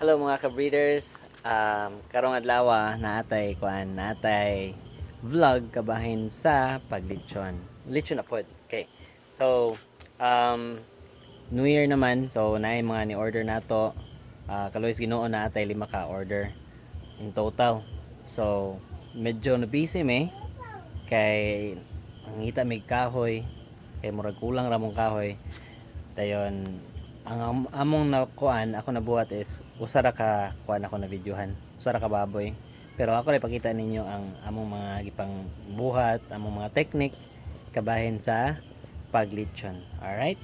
Hello mga ka-breeders. Karong adlaw natay vlog kabahin sa paglitsyon. Litsyon na pod. Okay. So, New Year naman. So, naay mga ni order nato. Kaloys Ginoo natay 5 ka order in total. So, medyo na busy kay ang ngita may kahoy kay murag kulang ra mong kahoy. Dayon ang among nakuan ako nabuhat is usara ka kuan ako na videohan, usara ka baboy, pero ako ipakita ninyo ang among mga gipang buhat, among mga technique kabahin sa paglitsyon. Alright,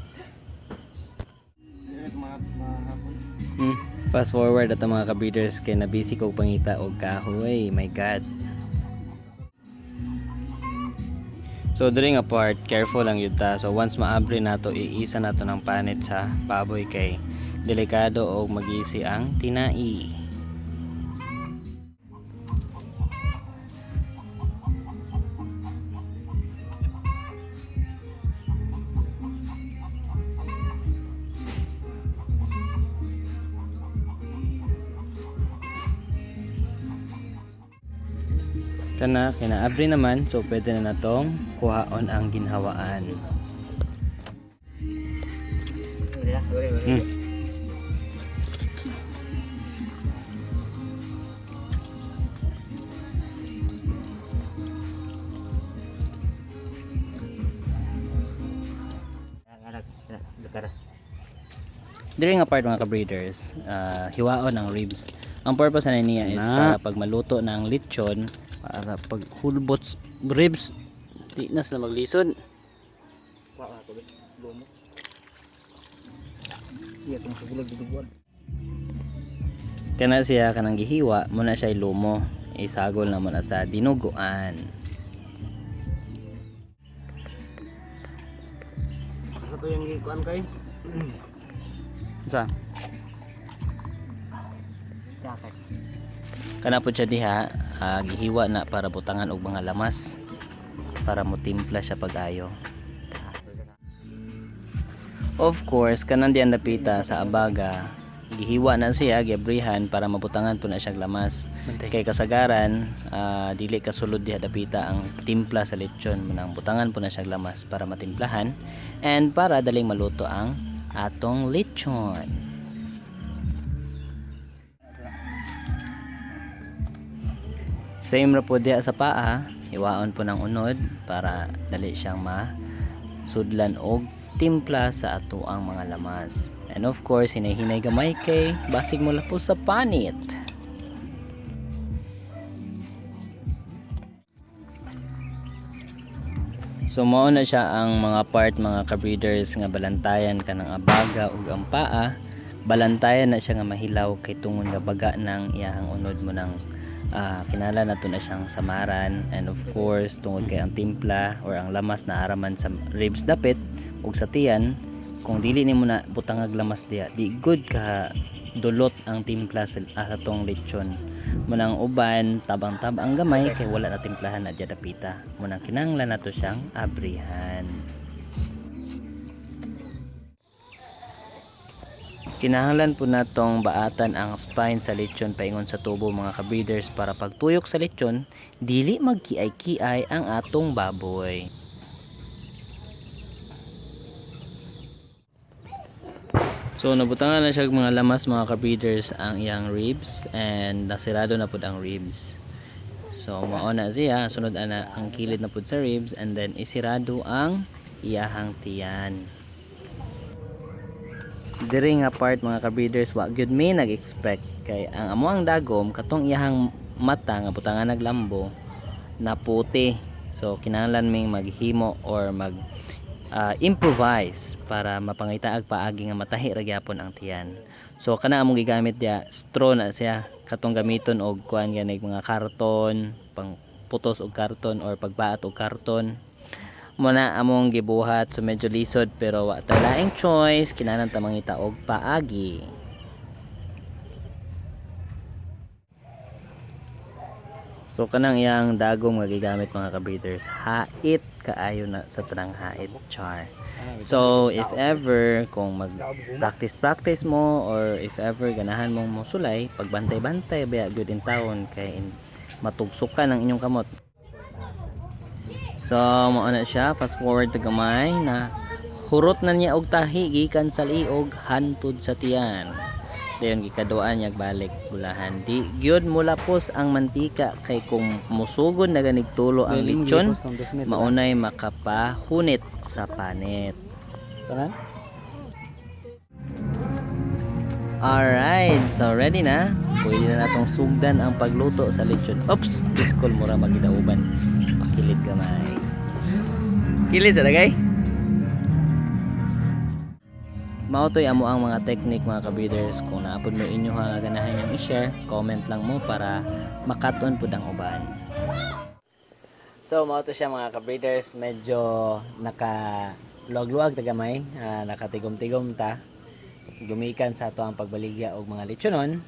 fast forward at mga ka-breeders kay na busy kog pangita og kahoy. My god. So during a part, careful lang yun ta. So once maabri nato, iisa nato ng panit sa baboy kay delikado o magisi ang tinai. Kana kinaabri naman, so pwede na natong kuhaon ang ginhawaan. During a part mga ka-breeders, hiwaon ang ribs. Ang purpose na niya is para pag maluto ng lechon, para pag hulbot ribs, di na sila maglisod. Kana siya kanang gihiwa, muna siya lumo. Isagol na muna sa dinuguan. Sa to yung gikuan kay Sa? Kana po siya diha, gihiwa na para butangan og mga lamas para motimpla siya pag-ayo. Of course, kanang diyan napita sa abaga, gihiwa na siya, giabrihan para mabutangan po na siya lamas. Kay kasagaran, dili kasulod diha dapita ang timpla sa lechon, munang butangan po na siya lamas para matimplahan and para daling maluto ang atong lechon. Same ra po diha sa paa, hiwaon po ng unod para dali siyang masudlan og timpla sa ato ang mga lamas. And of course, hinay-hinay gamay kay basig mo po sa panit. So mao na siya ang mga part mga ka-breeders nga balantayan kanang abaga ug ang paa. Balantayan na siya nga mahilaw kay tungod nga baga ng iyahang unod mo ng kinala nato na siyang samaran, and of course tungod kay ang timpla or ang lamas na araman sa ribs dapit ug sa tiyan, kung dili nimo na butangag lamas diha, di good ka dulot ang timpla sa atong lechon. Munang uban tabang-tabang gamay kay wala na timplahan na diya dapita. Munang kinahanglan nato siyang abrihan. Kinahanglan po natong baatan ang spine sa lechon paingon sa tubo mga ka-breeders para pagtuyok sa lechon dili magkiay-kiay ang atong baboy. So nabutangan na siya mga lamas mga ka-breeders ang iyang ribs and nasirado na pud ang ribs. So mao na siya, sunod ana ang kilid na pud sa ribs and then isirado ang iyahang tiyan. Diri nga part mga ka-breeders wa gyud may nag-expect kay ang amuang dagom katong iyahang mata nga butangan naglambo na puti. So kinahanglan ming maghimo or mag improvise para mapangitaag paagi nga matahi ra gyapon ang tiyan. So kana among gigamit dia straw na siya, katong gamiton og kuan ganig mga karton, pang putos og karton or pagbaat og karton. Muna among gibuhat, so medyo lisod pero wa ta laing choice, kinahanglan ta mangita og paagi. So kanang iyang dagom nga gigamit mga ka-breeders, hait kaayo na sa tanang hait, char. So if ever kung mag practice mo, or if ever ganahan mong mosulay, pagbantay-bantay baya good in town kay matugsukan ang inyong kamot. So mao na siya, fast forward to gamay na hurot na niya og tahi gikan sa liog hantud sa tiyan. Dayon gikaduan niya balik bulahan. Di gyud mulapos ang mantika kay kung musugod na ganig tulo ang lechon, maunay makapahunit sa panit. Tanan? Alright, so ready na. Pwede na natong sugdan ang pagluto sa lechon. Oops, iskol mura magidauban. Pakilid gamay. Kilid sa dagay. Mao to'y amo ang mga technique mga kabreeders. Kung naapod mo inyo nga ganahan yung i-share, comment lang mo para makaton pud ang uban. So mao to siya mga kabreeders, medyo naka luwag-luwag tagamay, nakatigom-tigom ta. Gumikan sa ato ang pagbaligya og mga lechonon,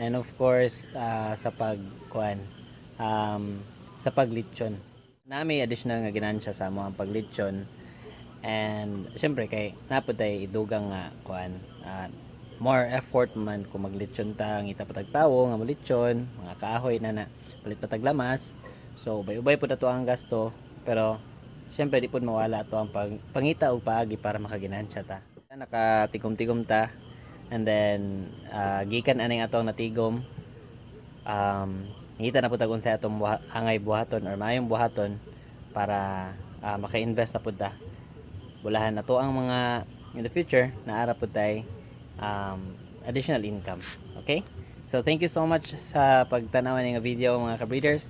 and of course sa pagkuan sa paglechon. Nami additional nga ginansya sa amo ang paglechon. And syempre kay napod tay idugang nga kuan, more effort man kung maglechon ta, ngita patag tawo nga malechon, mga kahoy na palit patag lamas. So ubay-ubay pud ato ang gasto, pero syempre di pud mawala ato ang pangita og paagi para makaginansya ta. Nakatigom-tigom ta, and then gikan aning atong natigom, ngita na pud tag unsay atong angay buhaton or maayong buhaton para maka-invest na pud ta. Bulahan na to ang mga in the future na ara pud tay additional income. Okay, so thank you so much sa pagtanaw ng video mga kabreeders.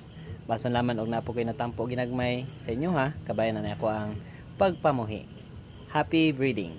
Bason laman og napo koy natampo ginagmay sa inyo ha, kabayan na ako ang pagpamuhi. Happy breeding.